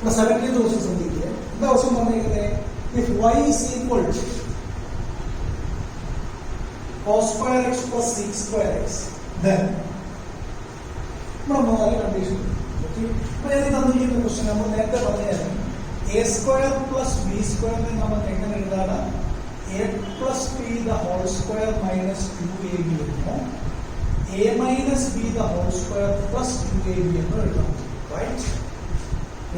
ഇവിടെ 17th question ശ്രദ്ധിക്കുക. എന്താ ക്വസ്റ്റ്യൻ പറഞ്ഞിരിക്കുന്നത്? If y is equal to cos square x plus sec square x, then നമ്മുടെ 4 condition. അപ്പോൾ ഇത് തന്നിരിക്കുന്ന ക്വസ്റ്റ്യൻ നമ്മൾ നേരത്തെ പറഞ്ഞായിരുന്നു a square plus b square നെ നമുക്ക് എങ്ങനെ എഴുതാം? a plus b the whole square minus 2ab എന്നോ a minus b the whole square plus 2ab എന്നോ എഴുതാം. Right?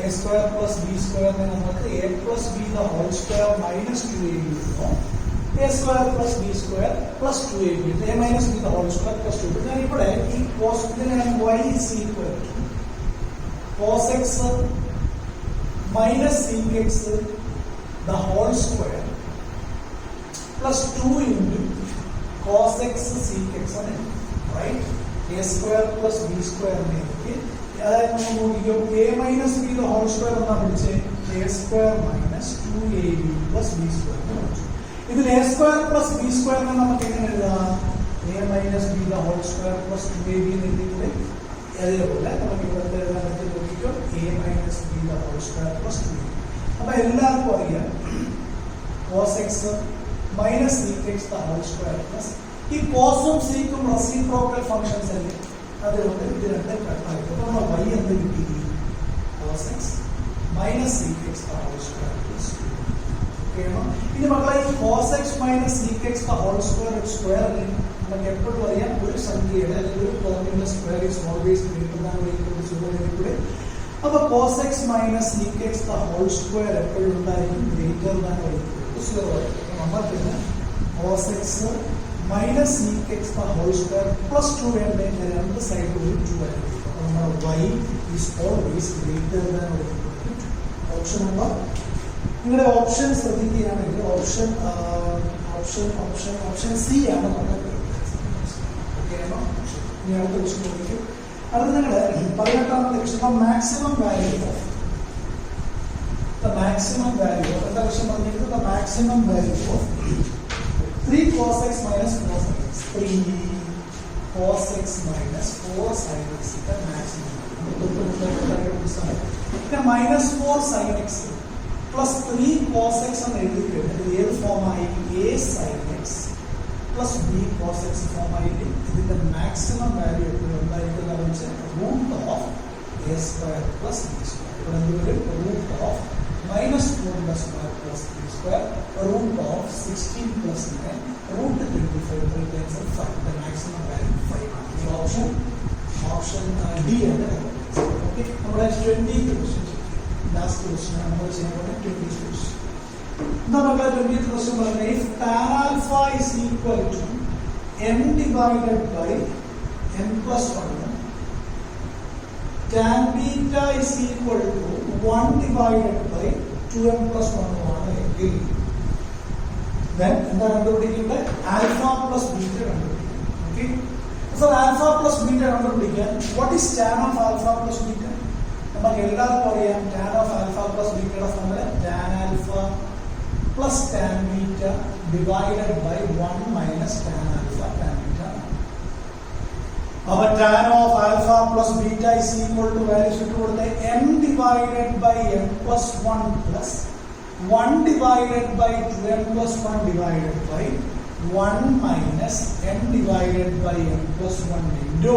a square plus b square നെ നമുക്ക് a plus b the whole square minus 2ab എന്നോ a square plus b square plus 2ab a minus b the whole square plus 2ab. ഞാൻ ഇവിടെ ഈ cos ഇതിനെയാണ് y is equal to cos x minus sec x the whole square plus 2 into cos x sec x ആണ്. Right? a square plus b square നെ അതായത് നമ്മൾ നോക്കിയോ a minus b the whole square എന്നാ വിളിച്ചേ a square minus 2ab plus b square എന്ന് വിളിച്ചു. ഇതിൽ a square plus b square നെ നമുക്ക് എങ്ങനെ എഴുതാം? a minus b the whole square plus 2ab എന്ന് എഴുതിയില്ലേ? അതേപോലെ നമുക്ക് ഇവിടെ എഴുതാൻ പറ്റും. നോക്കിക്കോ a minus b the whole square plus 2ab. അപ്പൊ എല്ലാവർക്കും അറിയാം cos x minus sec x the whole square plus ഈ കോസും സീക്കും റെസിപ്രോക്കൽ ഫംഗ്ഷൻസ് അല്ലേ? അതുകൊണ്ട് ഇത് രണ്ടും കട്ടാക്കി. അപ്പോൾ നമ്മൾ y എന്ത് കിട്ടി? cos x minus sec x the whole square plus 2. ഓക്കെയാണോ? ഇനി മക്കളെ ഈ cos x minus sec x the whole square സ്ക്വയറിന് നമുക്ക് എപ്പോഴും അറിയാം ഒരു സംഖ്യയുടെ അല്ലെങ്കിൽ ഒരു ടേമിന്റെ square is always greater than or equal to 0 കൂടെ. അപ്പോൾ cos x minus sec x the whole square എപ്പോഴും ഉണ്ടായിരിക്കും greater than or equal to 0 ആയിരിക്കും. നമ്മൾ പിന്നെ cos x minus sec x the whole square plus 2 എന്ന രണ്ട് സൈഡിൽ ഒരു 2 ആയിരിക്കും. അപ്പോൾ നമ്മുടെ y is always greater than or equal to 2. Option number നിങ്ങളുടെ ഓപ്ഷൻ ശ്രദ്ധിക്കുകയാണെങ്കിൽ ഓപ്ഷൻ സി ആണ് നമ്മുടെ. ഓക്കെയാണോ? ഇനി അടുത്ത ക്വസ്റ്റ്യൻ നോക്കിക്കും. അടുത്ത നിങ്ങൾ 18ാമത്തെ ക്വസ്റ്റ്യൻ മാക്സിമം വാല്യൂ ഓഫ് എന്താ ക്വസ്റ്റ്യൻ പറഞ്ഞിരിക്കുന്നത്? the maximum value of 3 cos x minus 4 sin x 3 cos x minus 4 sin x the maximum. പിന്നെ minus 4 sin x plus 3 cos x എന്ന് എഴുതിയിട്ട് ഏത് ഫോമായി? a sin x plus b cos x ഫോമായിട്ട് ഇതിന്റെ maximum value എപ്പോഴും എന്തായിരിക്കും? Root of a square plus b square. ഇവിടെ എന്തുവരും? Root of minus 4 plus 5 plus 3 square root of 16 plus 9 root 25 3 times 5. The maximum value 5 ആണ്. ഈ ഓപ്ഷൻ ഡി ആണ്. Okay, നമ്മുടെ 20th question last question നമ്മൾ ചെയ്യാൻ പോകുന്നത് 20th ക്വസ്റ്റ്യൻ. നമ്മുടെ 20th ക്വസ്റ്റ്യൻ പറയുന്നത് if tan alpha is equal to n divided by n plus 1 tan beta is equal to 1 divided by 2m plus 1 ആണ് എങ്കിൽ then എന്താ കണ്ടുപിടിക്കേണ്ടത്? ആൽഫ പ്ലസ് ബീറ്റ കണ്ടുപിടിക്കണം. Okay, so alpha plus beta കണ്ടുപിടിക്കാൻ what is tan of alpha plus beta? നമുക്ക് എല്ലാവർക്കും അറിയാം tan of alpha plus ബീറ്റയുടെ formula tan alpha plus tan beta divided by 1 minus tan alpha tan beta. അപ്പോൾ tan of alpha plus beta is equal to values ഇട്ട് കൊടുത്തേ m divided by m plus 1 plus 1 divided by 2m plus 1 divided by 1 minus m divided by m plus 1 into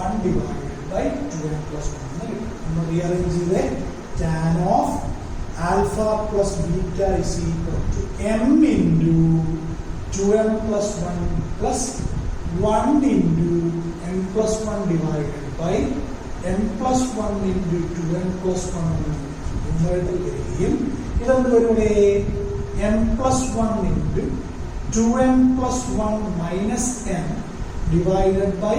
1 divided by 2m plus 1. നമ്മൾ rearrange ചെയ്തേ tan of alpha plus beta is equal to m into 2m plus 1 plus 1 into m plus 1 divided by m plus 1 into 2m plus 1 numerator വരികയും ഇതെന്ത് വരൂടെ m plus 1 into 2m plus 1 minus m divided by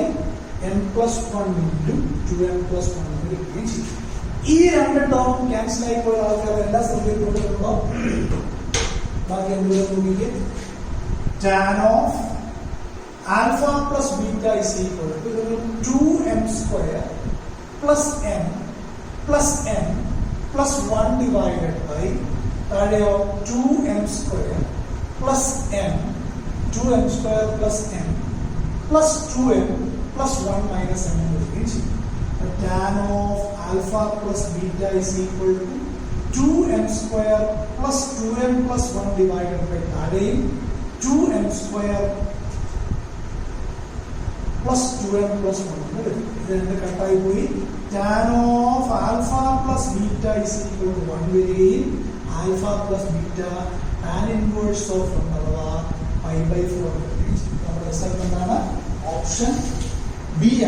m plus 1 into 2m plus 1 വരികയും ചെയ്യും. ഈ രണ്ട് term cancel ആയി പോയ ആൾക്കാർ എല്ലാ ശ്രദ്ധിക്കുന്നുണ്ടോ? ബാക്കി എന്ത് നോക്കിക്കേ tan of alpha plus beta is equal to 2m square plus m plus n plus 1 divided by 2m square plus m 2m square plus m plus 2m plus 1 minus m. tan of alpha plus beta is equal to 2m square plus 2m plus 1 divided by again 2m square plus 2m plus 1. Then the katai poi tan of alpha plus beta is equal to 1 wherein alpha plus beta tan inverse of pi by 4. Our result is option B.